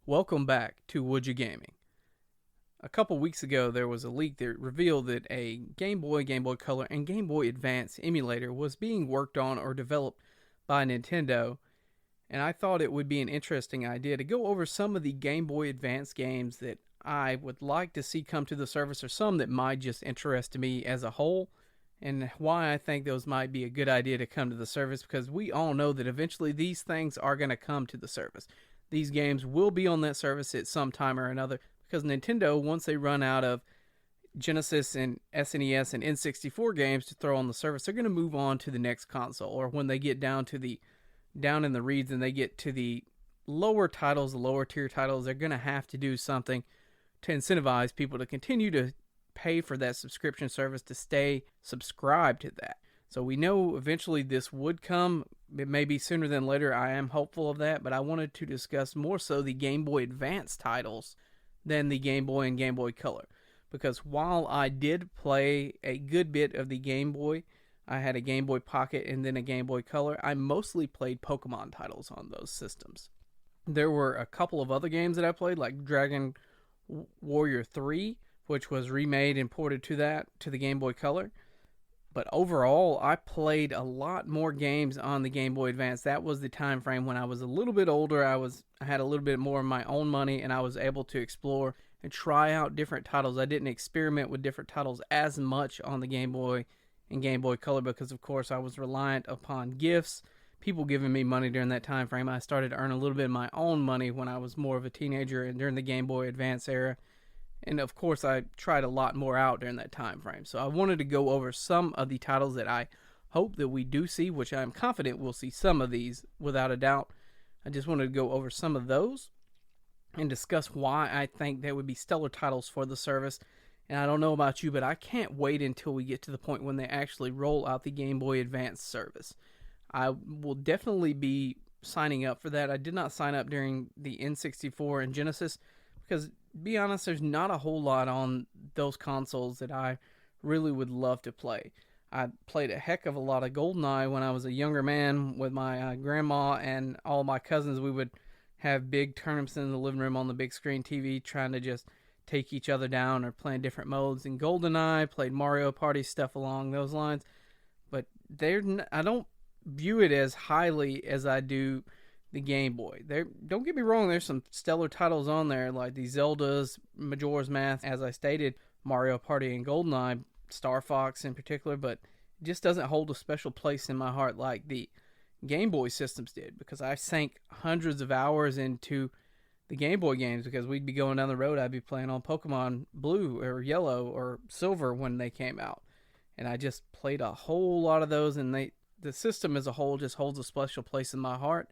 Welcome back to Would You Gaming. A couple weeks ago, there was a leak that revealed that a Game Boy, Game Boy Color, and Game Boy Advance emulator was being worked on or developed by Nintendo, and I thought it would be an interesting idea to go over some of the Game Boy Advance games that I would like to see come to the service, or some that might just interest me as a whole, and why I think those might be a good idea to come to the service, because we all know that eventually these things are going to come to the service. These games will be on that service at some time or another, because Nintendo, once they run out of Genesis and SNES and N64 games to throw on the service, they're going to move on to the next console. Or when they get down in the reeds and they get to the lower titles, the lower tier titles, they're going to have to do something to incentivize people to continue to pay for that subscription service, to stay subscribed to that. So we know eventually this would come. It may be sooner than later. I am hopeful of that, but I wanted to discuss more so the Game Boy Advance titles than the Game Boy and Game Boy Color. Because while I did play a good bit of the Game Boy, I had a Game Boy Pocket and then a Game Boy Color, I mostly played Pokemon titles on those systems. There were a couple of other games that I played, like Dragon Warrior 3, which was remade and ported to the Game Boy Color. But overall, I played a lot more games on the Game Boy Advance. That was the time frame when I was a little bit older. I had a little bit more of my own money, and I was able to explore and try out different titles. I didn't experiment with different titles as much on the Game Boy and Game Boy Color because, of course, I was reliant upon gifts, people giving me money during that time frame. I started to earn a little bit of my own money when I was more of a teenager and during the Game Boy Advance era. And of course, I tried a lot more out during that time frame. So I wanted to go over some of the titles that I hope that we do see, which I'm confident we'll see some of these without a doubt. I just wanted to go over some of those and discuss why I think they would be stellar titles for the service. And I don't know about you, but I can't wait until we get to the point when they actually roll out the Game Boy Advance service. I will definitely be signing up for that. I did not sign up during the N64 and Genesis because, be honest, there's not a whole lot on those consoles that I really would love to play. I played a heck of a lot of GoldenEye when I was a younger man with my grandma and all my cousins. We would have big tournaments in the living room on the big screen TV, trying to just take each other down or playing different modes. In GoldenEye, played Mario Party, stuff along those lines. But I don't view it as highly as I do the Game Boy. Don't get me wrong, there's some stellar titles on there, like the Zeldas, Majora's Mask, as I stated, Mario Party and GoldenEye, Star Fox in particular, but it just doesn't hold a special place in my heart like the Game Boy systems did, because I sank hundreds of hours into the Game Boy games, because we'd be going down the road, I'd be playing on Pokemon Blue or Yellow or Silver when they came out, and I just played a whole lot of those, and the system as a whole just holds a special place in my heart.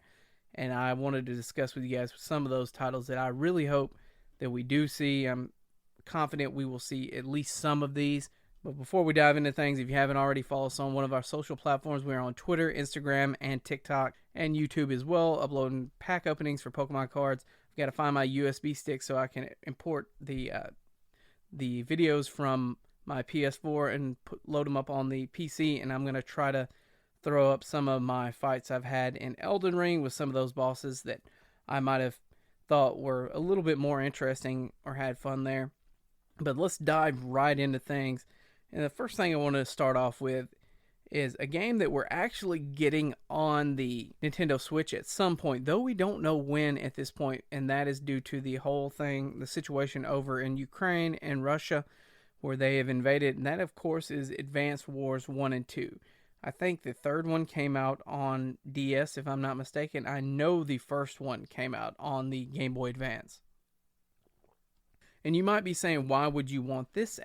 And I wanted to discuss with you guys some of those titles that I really hope that we do see. I'm confident we will see at least some of these. But before we dive into things, if you haven't already, follow us on one of our social platforms. We are on Twitter, Instagram, and TikTok, and YouTube as well, uploading pack openings for Pokemon cards. I've got to find my USB stick so I can import the videos from my PS4 and load them up on the PC, and I'm going to try to throw up some of my fights I've had in Elden Ring with some of those bosses that I might have thought were a little bit more interesting or had fun there. But let's dive right into things. And the first thing I want to start off with is a game that we're actually getting on the Nintendo Switch at some point, though we don't know when at this point, and that is due to the whole thing, the situation over in Ukraine and Russia, where they have invaded, and that, of course, is Advance Wars 1 and 2. I think the third one came out on DS, if I'm not mistaken. I know the first one came out on the Game Boy Advance. And you might be saying, why would you want this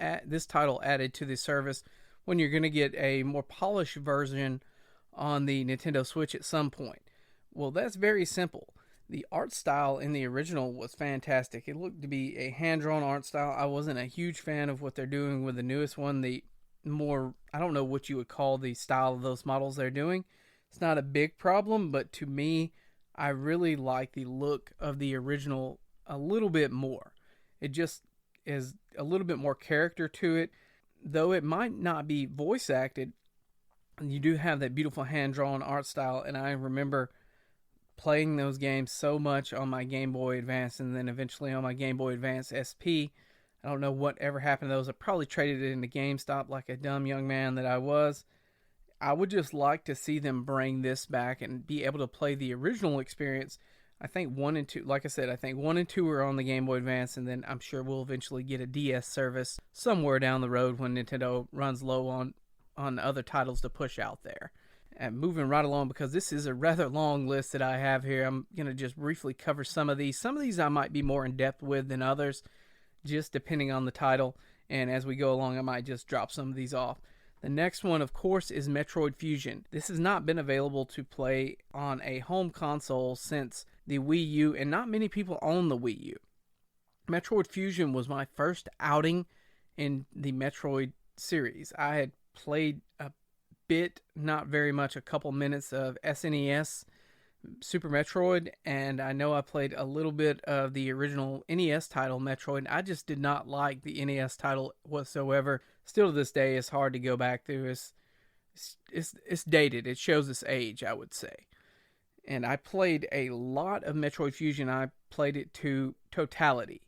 title added to the service when you're going to get a more polished version on the Nintendo Switch at some point? Well, that's very simple. The art style in the original was fantastic. It looked to be a hand-drawn art style. I wasn't a huge fan of what they're doing with the newest one, the more, I don't know what you would call the style of those models they're doing. It's not a big problem, but to me, I really like the look of the original a little bit more. It just is a little bit more character to it. Though it might not be voice acted, you do have that beautiful hand-drawn art style, and I remember playing those games so much on my Game Boy Advance and then eventually on my Game Boy Advance SP. I don't know what ever happened to those. I probably traded it into GameStop like a dumb young man that I was. I would just like to see them bring this back and be able to play the original experience. I think 1 and 2, like I said, I think 1 and 2 are on the Game Boy Advance, and then I'm sure we'll eventually get a DS service somewhere down the road when Nintendo runs low on other titles to push out there. And moving right along, because this is a rather long list that I have here, I'm going to just briefly cover some of these. Some of these I might be more in depth with than others, just depending on the title. And as we go along, I might just drop some of these off. The next one, of course, is Metroid Fusion. This has not been available to play on a home console since the Wii U, and not many people own the Wii U. Metroid Fusion was my first outing in the Metroid series. I had played a bit, not very much, a couple minutes of SNES Super Metroid, and I know I played a little bit of the original NES title Metroid. I just did not like the NES title whatsoever. Still to this day, it's hard to go back through. It's dated. It shows its age, I would say. And I played a lot of Metroid Fusion. I played it to totality.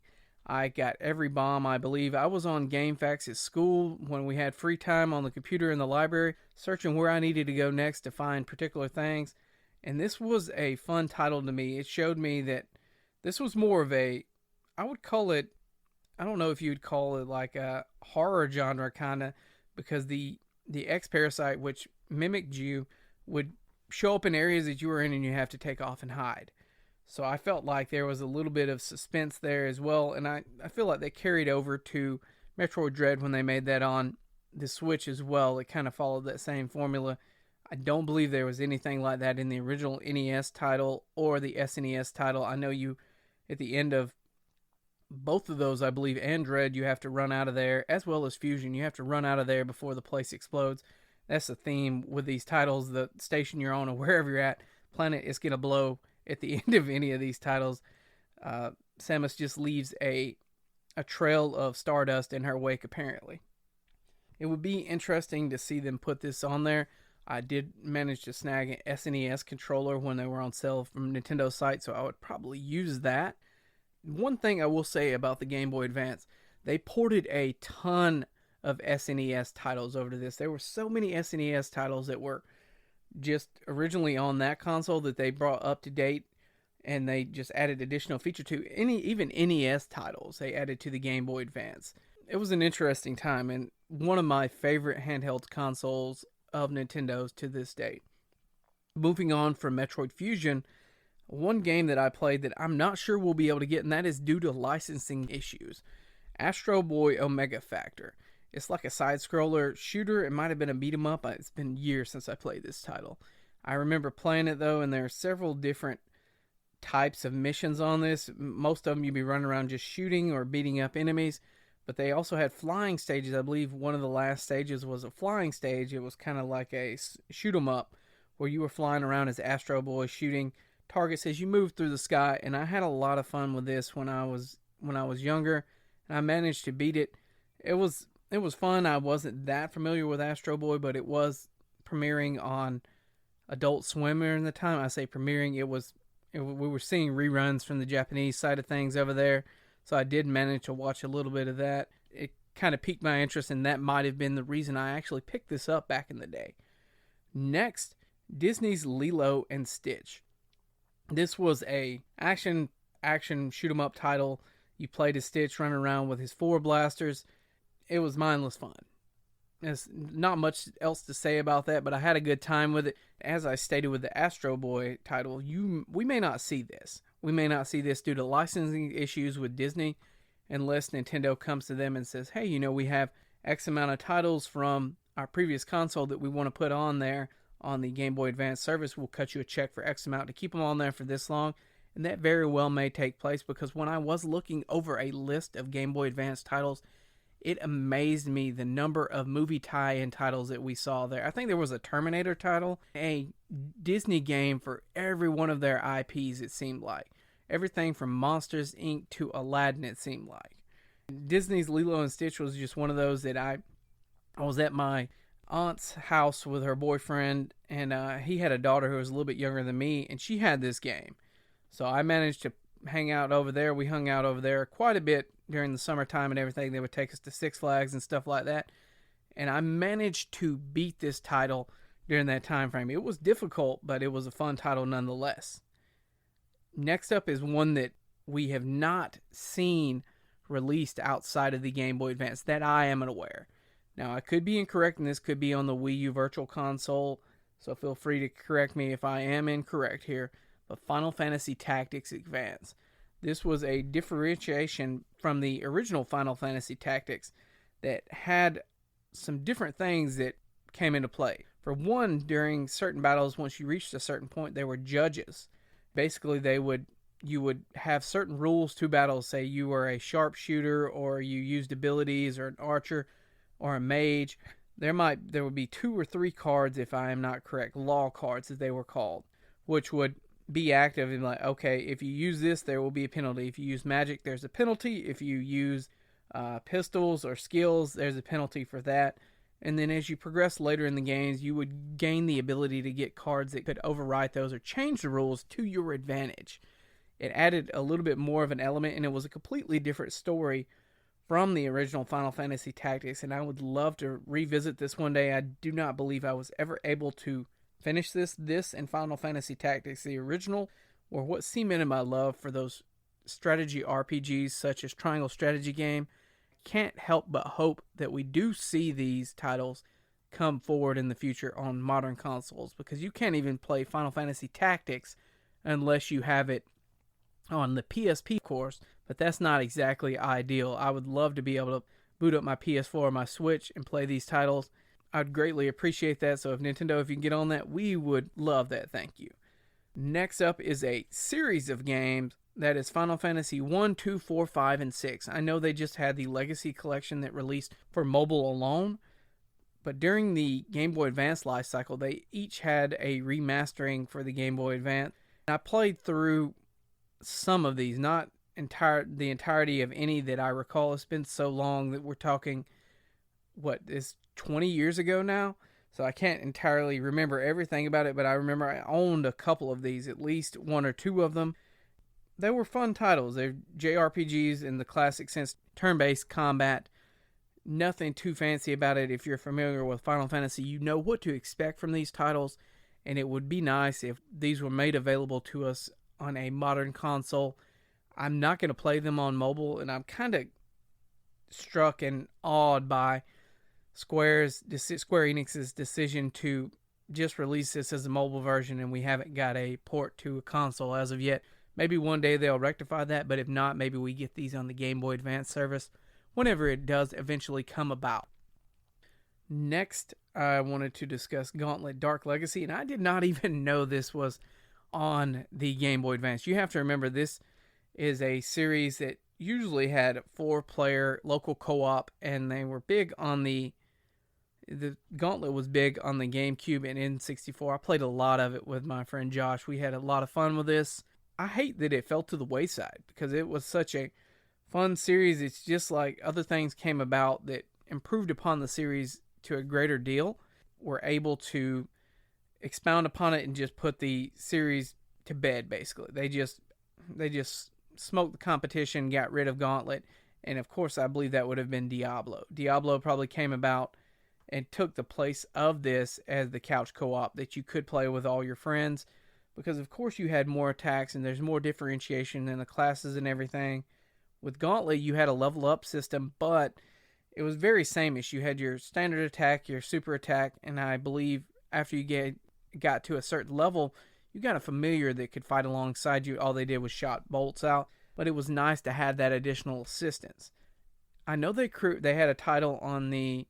I got every bomb, I believe. I was on GameFAQs at school when we had free time on the computer in the library, searching where I needed to go next to find particular things. And this was a fun title to me. It showed me that this was more of a, I would call it, I don't know if you'd call it like a horror genre kind of, because the X-Parasite, which mimicked you, would show up in areas that you were in and you have to take off and hide. So I felt like there was a little bit of suspense there as well, and I feel like they carried over to Metroid Dread when they made that on the Switch as well. It kind of followed that same formula. I don't believe there was anything like that in the original NES title or the SNES title. I know you, at the end of both of those, I believe, and Dread, you have to run out of there, as well as Fusion. You have to run out of there before the place explodes. That's the theme with these titles. The station you're on or wherever you're at, planet is going to blow at the end of any of these titles. Samus just leaves a trail of stardust in her wake, apparently. It would be interesting to see them put this on there. I did manage to snag an SNES controller when they were on sale from Nintendo's site, so I would probably use that. One thing I will say about the Game Boy Advance, they ported a ton of SNES titles over to this. There were so many SNES titles that were just originally on that console that they brought up to date, and they just added additional feature to even NES titles they added to the Game Boy Advance. It was an interesting time, and one of my favorite handheld consoles of Nintendo's to this date. Moving on from Metroid Fusion, one game that I played that I'm not sure we'll be able to get, and that is due to licensing issues, Astro Boy Omega Factor. It's like a side-scroller shooter. It might have been a beat-em-up. It's been years since I played this title. I remember playing it, though, and there are several different types of missions on this. Most of them you'd be running around just shooting or beating up enemies, but they also had flying stages. I believe one of the last stages was a flying stage. It was kind of like a shoot-em-up where you were flying around as Astro Boy shooting targets as you moved through the sky, and I had a lot of fun with this when I was younger, and I managed to beat it. It was fun. I wasn't that familiar with Astro Boy, but it was premiering on Adult Swim during the time. I say premiering, we were seeing reruns from the Japanese side of things over there, so I did manage to watch a little bit of that. It kind of piqued my interest, and that might have been the reason I actually picked this up back in the day. Next, Disney's Lilo and Stitch. This was a action shoot 'em up title. You played as Stitch running around with his 4 blasters. It was mindless fun. There's not much else to say about that, but I had a good time with it. As I stated with the Astro Boy title, we may not see this. We may not see this due to licensing issues with Disney, unless Nintendo comes to them and says, hey, we have X amount of titles from our previous console that we want to put on there on the Game Boy Advance service. We'll cut you a check for X amount to keep them on there for this long. And that very well may take place, because when I was looking over a list of Game Boy Advance titles, it amazed me the number of movie tie-in titles that we saw there. I think there was a Terminator title, a Disney game for every one of their IPs, it seemed like. Everything from Monsters, Inc. to Aladdin, it seemed like. Disney's Lilo and Stitch was just one of those that I was at my aunt's house with her boyfriend, and he had a daughter who was a little bit younger than me, and she had this game. So I managed to hang out over there. We hung out over there quite a bit during the summertime and everything. They would take us to Six Flags and stuff like that. And I managed to beat this title during that time frame. It was difficult, but it was a fun title nonetheless. Next up is one that we have not seen released outside of the Game Boy Advance that I am aware. Now, I could be incorrect, and this could be on the Wii U Virtual Console, so feel free to correct me if I am incorrect here. But Final Fantasy Tactics Advance. This was a differentiation from the original Final Fantasy Tactics that had some different things that came into play. For one, during certain battles, once you reached a certain point, there were judges. Basically, you would have certain rules to battles. Say you were a sharpshooter, or you used abilities, or an archer, or a mage. There would be 2 or 3 cards, if I am not correct, law cards as they were called, which would be active and like, okay, if you use this, there will be a penalty. If you use magic, there's a penalty. If you use pistols or skills, there's a penalty for that. And then as you progress later in the games, you would gain the ability to get cards that could overwrite those or change the rules to your advantage. It added a little bit more of an element, and it was a completely different story from the original Final Fantasy Tactics, and I would love to revisit this one day. I do not believe I was ever able to finish this and Final Fantasy Tactics, the original, or what cemented my love for those strategy RPGs such as Triangle Strategy Game. Can't help but hope that we do see these titles come forward in the future on modern consoles, because you can't even play Final Fantasy Tactics unless you have it on the PSP, of course, but that's not exactly ideal. I would love to be able to boot up my PS4 or my Switch and play these titles. I'd greatly appreciate that. So if Nintendo, if you can get on that, we would love that. Thank you. Next up is a series of games that is Final Fantasy 1, 2, 4, 5, and 6. I know they just had the Legacy Collection that released for mobile alone, but during the Game Boy Advance life cycle, they each had a remastering for the Game Boy Advance. I played through some of these, not the entirety of any that I recall. It's been so long that we're talking, what is 20 years ago now, so I can't entirely remember everything about it, but I remember I owned a couple of these, at least 1 or 2 of them. They were fun titles. They're JRPGs in the classic sense, turn-based combat. Nothing too fancy about it. If you're familiar with Final Fantasy, you know what to expect from these titles, and it would be nice if these were made available to us on a modern console. I'm not going to play them on mobile, and I'm kind of struck and awed by Square Enix's decision to just release this as a mobile version, and we haven't got a port to a console as of yet. Maybe one day they'll rectify that, but if not, maybe we get these on the Game Boy Advance service whenever it does eventually come about. Next, I wanted to discuss Gauntlet Dark Legacy, and I did not even know this was on the Game Boy Advance. You have to remember, this is a series that usually had 4-player local co-op, and they were big on the Gauntlet was big on the GameCube and N64. I played a lot of it with my friend Josh. We had a lot of fun with this. I hate that it fell to the wayside, because it was such a fun series. It's just like other things came about that improved upon the series to a greater deal. We're able to expound upon it and just put the series to bed, basically. They just smoked the competition, got rid of Gauntlet, and of course I believe that would have been Diablo. Diablo probably came about and took the place of this as the couch co-op that you could play with all your friends, because of course you had more attacks and there's more differentiation in the classes and everything. With Gauntlet, you had a level up system, but it was very sameish. You had your standard attack, your super attack, and I believe after you got to a certain level, you got a familiar that could fight alongside you. All they did was shot bolts out, but it was nice to have that additional assistance. I know they had a title on the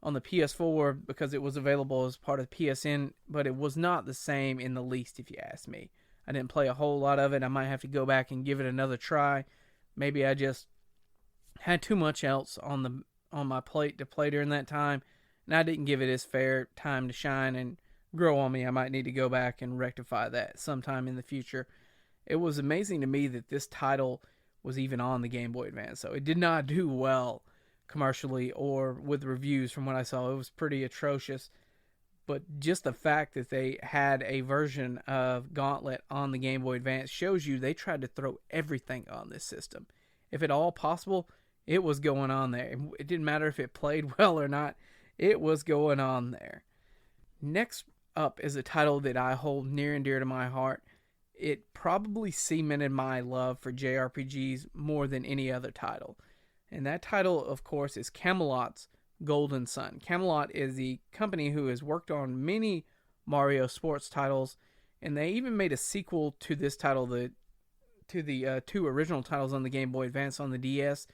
PS4 because it was available as part of PSN, but it was not the same in the least, if you ask me. I didn't play a whole lot of it. I might have to go back and give it another try. Maybe I just had too much else on my plate to play during that time, and I didn't give it its fair time to shine and grow on me. I might need to go back and rectify that sometime in the future. It was amazing to me that this title was even on the Game Boy Advance, so it did not do well commercially or with reviews. From what I saw, it was pretty atrocious. But just the fact that they had a version of Gauntlet on the Game Boy Advance shows you they tried to throw everything on this system. If at all possible, it was going on there. It didn't matter if it played well or not, it was going on there. Next up is a title that I hold near and dear to my heart. It probably cemented my love for JRPGs more than any other title. And that title, of course, is Camelot's Golden Sun. Camelot is the company who has worked on many Mario sports titles, and they even made a sequel to this title, to the two original titles on the Game Boy Advance on the DS,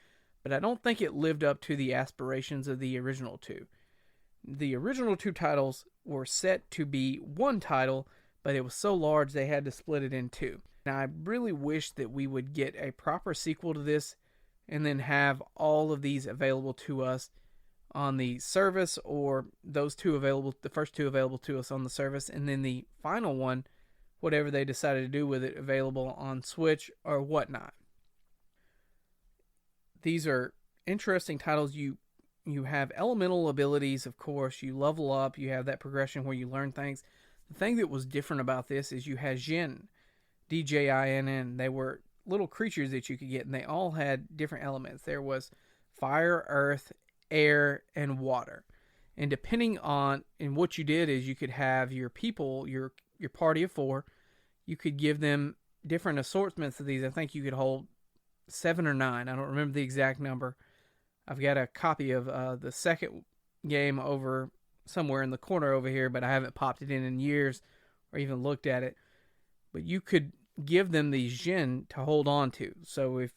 but I don't think it lived up to the aspirations of the original two. The original two titles were set to be one title, but it was so large they had to split it in two. And I really wish that we would get a proper sequel to this and then have all of these available to us on the service, or those two available, the first two available to us on the service, and then the final one, whatever they decided to do with it, available on Switch or whatnot. These are interesting titles. You have elemental abilities, of course. You level up. You have that progression where you learn things. The thing that was different about this is you had Jinn, Djinn. They were little creatures that you could get, and they all had different elements. There was fire, earth, air, and water. And depending on, and what you did is you could have your people, your party of 4, you could give them different assortments of these. I think you could hold 7 or 9. I don't remember the exact number. I've got a copy of the second game over somewhere in the corner over here, but I haven't popped it in years or even looked at it. But you could give them these Jinn to hold on to. So if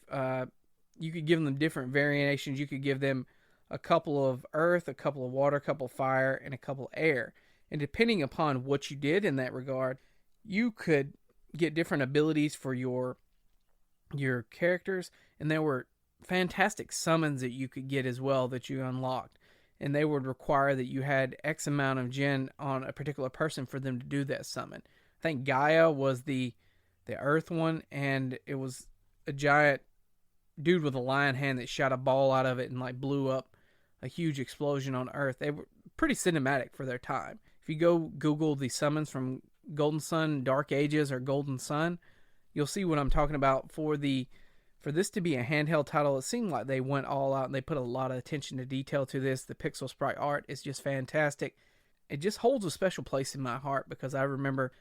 you could give them different variations, you could give them a couple of earth, a couple of water, a couple of fire, and a couple of air. And depending upon what you did in that regard, you could get different abilities for your characters. And there were fantastic summons that you could get as well that you unlocked. And they would require that you had X amount of Jinn on a particular person for them to do that summon. I think Gaia was the earth one, and it was a giant dude with a lion hand that shot a ball out of it and like blew up a huge explosion on Earth. They were pretty cinematic for their time. If you go Google the summons from Golden Sun, Dark Ages, or Golden Sun, you'll see what I'm talking about. For this to be a handheld title, it seemed like they went all out and they put a lot of attention to detail to this. The pixel sprite art is just fantastic. It just holds a special place in my heart because I remember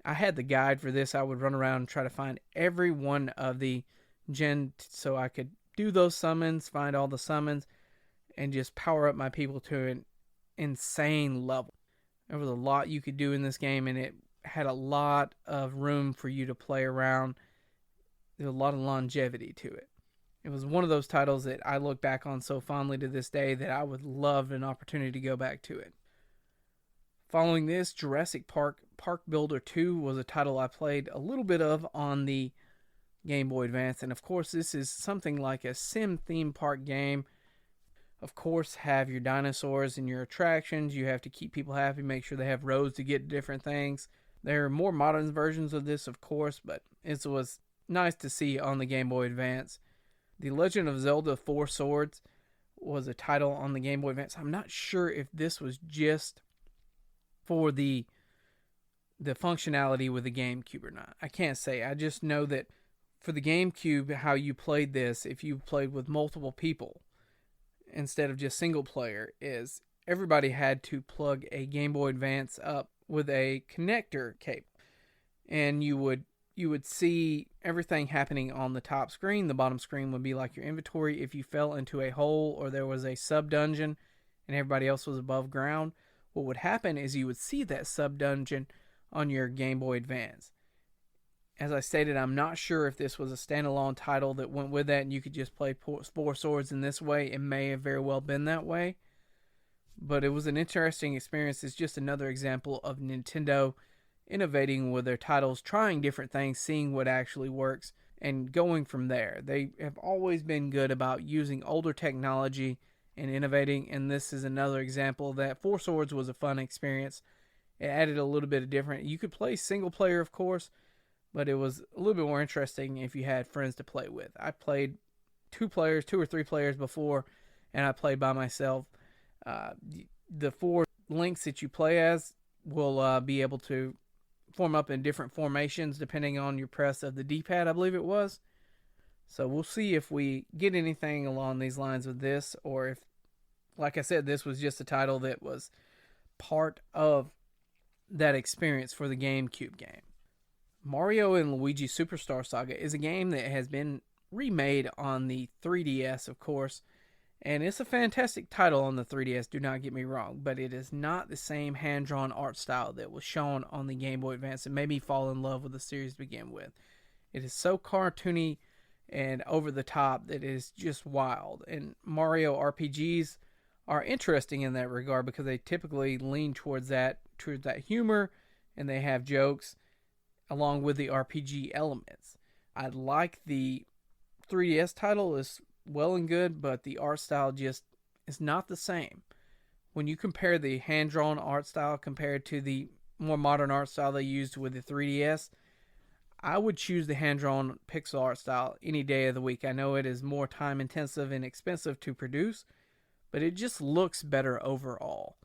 I had the guide for this. I would run around and try to find every one of the Jinn so I could do those summons, find all the summons, and just power up my people to an insane level. There was a lot you could do in this game, and it had a lot of room for you to play around. There was a lot of longevity to it. It was one of those titles that I look back on so fondly to this day that I would love an opportunity to go back to it. Following this, Jurassic Park Builder 2 was a title I played a little bit of on the Game Boy Advance. And of course, this is something like a sim theme park game. Of course, have your dinosaurs and your attractions. You have to keep people happy, make sure they have roads to get different things. There are more modern versions of this, of course, but it was nice to see on the Game Boy Advance. The Legend of Zelda 4 Swords was a title on the Game Boy Advance. I'm not sure if this was just for the functionality with the GameCube or not. I can't say. I just know that for the GameCube, how you played this, if you played with multiple people instead of just single player, is everybody had to plug a Game Boy Advance up with a connector cable. And you would see everything happening on the top screen. The bottom screen would be like your inventory. If you fell into a hole or there was a sub-dungeon and everybody else was above ground, what would happen is you would see that sub-dungeon on your Game Boy Advance. As I stated, I'm not sure if this was a standalone title that went with that and you could just play 4 Swords in this way. It may have very well been that way. But it was an interesting experience. It's just another example of Nintendo innovating with their titles, trying different things, seeing what actually works, and going from there. They have always been good about using older technology and innovating, and this is another example of that. 4 Swords was a fun experience. It added a little bit of different. You could play single player, of course, but it was a little bit more interesting if you had friends to play with. I played 2 or 3 players before, and I play by myself. Uh, the 4 links that you play as will be able to form up in different formations depending on your press of the D-pad, I believe it was. So we'll see if we get anything along these lines with this, or if, like I said, this was just a title that was part of that experience for the GameCube game. Mario and Luigi Superstar Saga is a game that has been remade on the 3DS, of course, and it's a fantastic title on the 3DS, do not get me wrong, but it is not the same hand-drawn art style that was shown on the Game Boy Advance and made me fall in love with the series to begin with. It is so cartoony and over the top that it is just wild. And Mario RPGs are interesting in that regard because they typically lean towards that humor, and they have jokes along with the RPG elements. I like the 3DS title is well and good, but the art style just is not the same. When you compare the hand-drawn art style compared to the more modern art style they used with the 3DS, I would choose the hand-drawn pixel art style any day of the week. I know it is more time-intensive and expensive to produce, but it just looks better overall.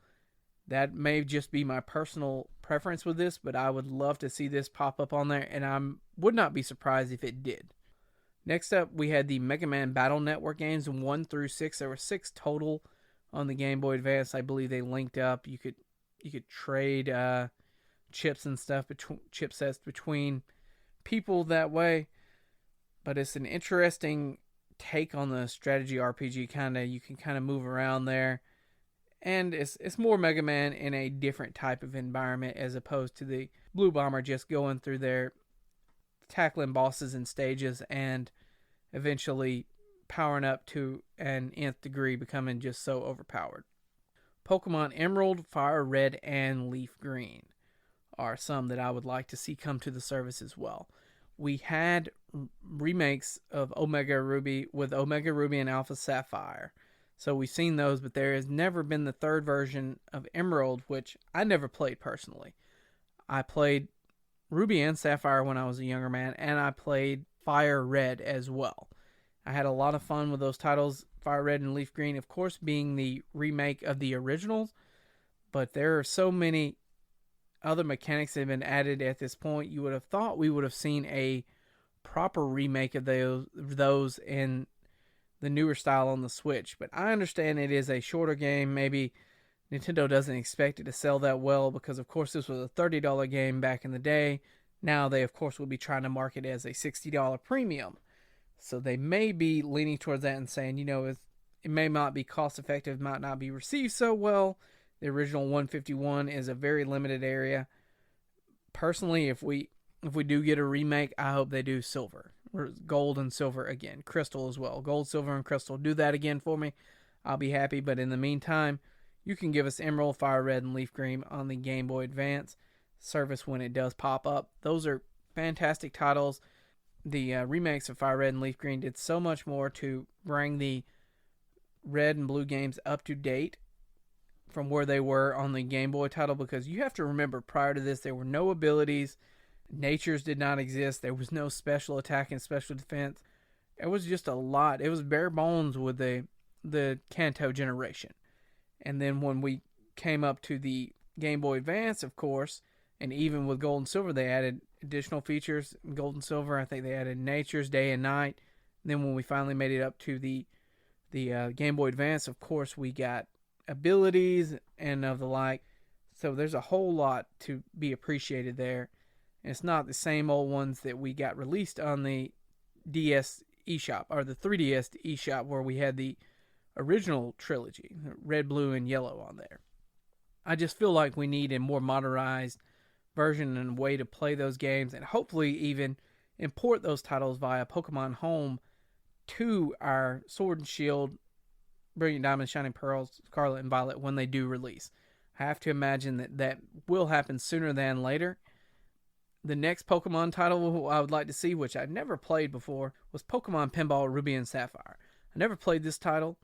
That may just be my personal preference with this, but I would love to see this pop up on there, and I would not be surprised if it did. Next up, we had the Mega Man Battle Network games 1 through 6. There were 6 total on the Game Boy Advance. I believe they linked up. You could trade chips and stuff, chipsets between people that way. But it's an interesting take on the strategy RPG. You can kind of move around there, and it's more Mega Man in a different type of environment as opposed to the Blue Bomber just going through there, tackling bosses and stages, and eventually powering up to an nth degree, becoming just so overpowered. Pokemon Emerald, Fire Red, and Leaf Green are some that I would like to see come to the service as well. We had remakes of Omega Ruby with Omega Ruby and Alpha Sapphire. So we've seen those, but there has never been the 3rd version of Emerald, which I never played personally. I played Ruby and Sapphire when I was a younger man, and I played Fire Red as well. I had a lot of fun with those titles, Fire Red and Leaf Green, of course, being the remake of the originals, but there are so many other mechanics that have been added at this point. You would have thought we would have seen a proper remake of those in the newer style on the Switch, but I understand it is a shorter game. Maybe Nintendo doesn't expect it to sell that well because, of course, this was a $30 game back in the day. Now they, of course, will be trying to market it as a $60 premium. So they may be leaning towards that and saying, it may not be cost effective, might not be received so well. The original 151 is a very limited area. Personally, if we do get a remake, I hope they do silver, or gold and silver again, crystal as well. Gold, silver, and crystal. Do that again for me. I'll be happy. But in the meantime, you can give us Emerald, Fire Red, and Leaf Green on the Game Boy Advance service when it does pop up. Those are fantastic titles. The remakes of Fire Red and Leaf Green did so much more to bring the red and blue games up to date from where they were on the Game Boy title, because you have to remember, prior to this, there were no abilities. Natures did not exist. There was no special attack and special defense. It was just a lot. It was bare bones with the Kanto generation. And then when we came up to the Game Boy Advance, of course, and even with Gold and Silver, they added additional features. In Gold and Silver, I think they added Natures, Day and Night. And then when we finally made it up to the Game Boy Advance, of course, we got abilities and of the like. So there's a whole lot to be appreciated there. And it's not the same old ones that we got released on the DS eShop, or the 3DS eShop, where we had the original trilogy, red, blue, and yellow on there. I just feel like we need a more modernized version and way to play those games, and hopefully even import those titles via Pokemon Home to our Sword and Shield, Brilliant Diamond, Shining Pearls, Scarlet and Violet when they do release. I have to imagine that will happen sooner than later. The next Pokemon title I would like to see, which I'd never played before, was Pokemon Pinball Ruby and Sapphire. I never played this title.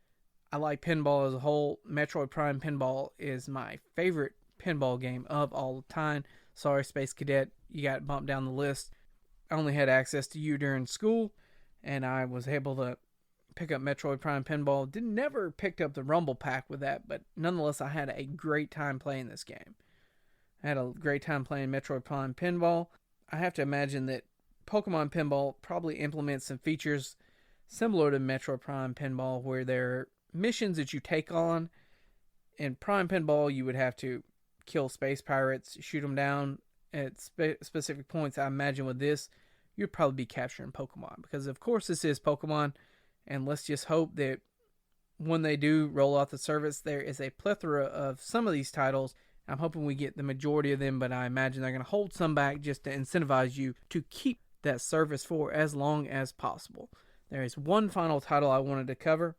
I like pinball as a whole. Metroid Prime Pinball is my favorite pinball game of all time. Sorry, Space Cadet, you got bumped down the list. I only had access to you during school, and I was able to pick up Metroid Prime Pinball. Never picked up the Rumble Pack with that, but nonetheless, I had a great time playing this game. I had a great time playing Metroid Prime Pinball. I have to imagine that Pokemon Pinball probably implements some features similar to Metroid Prime Pinball, where there are missions that you take on. In Prime Pinball, you would have to kill space pirates, shoot them down at specific points. I imagine with this, you'd probably be capturing Pokemon, because of course this is Pokemon, and let's just hope that when they do roll out the service, there is a plethora of some of these titles. I'm hoping we get the majority of them, but I imagine they're going to hold some back just to incentivize you to keep that service for as long as possible. There is one final title I wanted to cover,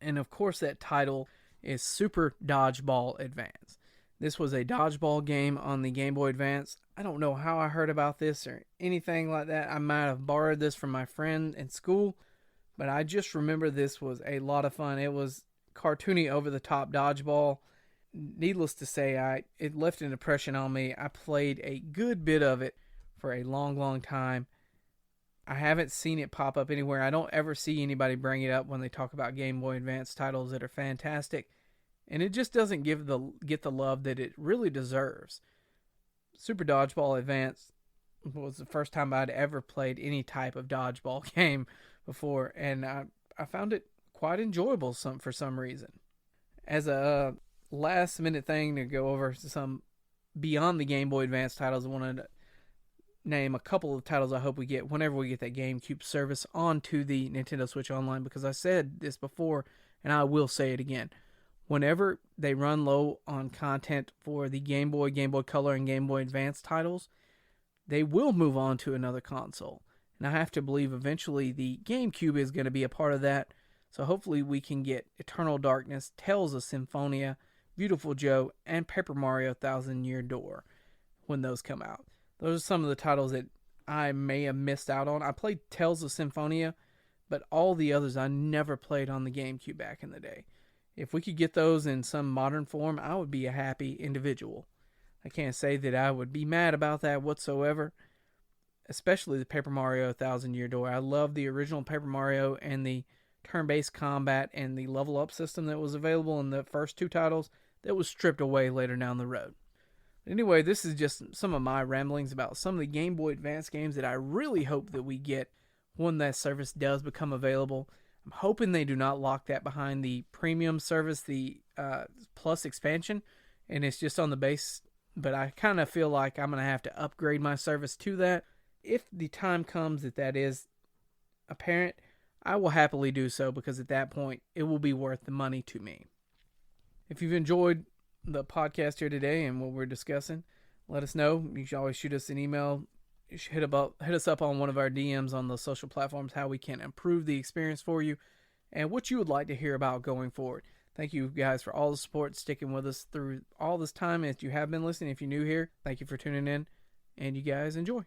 and of course that title is Super Dodgeball Advance. This was a dodgeball game on the Game Boy Advance. I don't know how I heard about this or anything like that. I might have borrowed this from my friend in school, but I just remember this was a lot of fun. It was cartoony, over-the-top dodgeball. Needless to say, it left an impression on me. I played a good bit of it for a long, long time. I haven't seen it pop up anywhere. I don't ever see anybody bring it up when they talk about Game Boy Advance titles that are fantastic. And it just doesn't get the love that it really deserves. Super Dodgeball Advance was the first time I'd ever played any type of dodgeball game before, and I found it quite enjoyable for some reason. As a last minute thing to go over some beyond the Game Boy Advance titles, I wanted to name a couple of titles I hope we get whenever we get that GameCube service onto the Nintendo Switch Online, because I said this before and I will say it again. Whenever they run low on content for the Game Boy, Game Boy Color, and Game Boy Advance titles, they will move on to another console. And I have to believe eventually the GameCube is going to be a part of that. So hopefully we can get Eternal Darkness, Tales of Symphonia, Beautiful Joe, and Paper Mario Thousand Year Door when those come out. Those are some of the titles that I may have missed out on. I played Tales of Symphonia, but all the others I never played on the GameCube back in the day. If we could get those in some modern form, I would be a happy individual. I can't say that I would be mad about that whatsoever, especially the Paper Mario Thousand Year Door. I love the original Paper Mario and the turn-based combat and the level-up system that was available in the first two titles that was stripped away later down the road. Anyway, this is just some of my ramblings about some of the Game Boy Advance games that I really hope that we get when that service does become available. I'm hoping they do not lock that behind the premium service, the Plus expansion, and it's just on the base. But I kind of feel like I'm going to have to upgrade my service to that. If the time comes that is apparent, I will happily do so, because at that point, it will be worth the money to me. If you've enjoyed the podcast here today and what we're discussing, let us know. You should always shoot us an email. You should hit us up on one of our DMs on the social platforms, how we can improve the experience for you and what you would like to hear about going forward. Thank you guys for all the support, sticking with us through all this time. If you have been listening, if you're new here, thank you for tuning in, and you guys enjoy.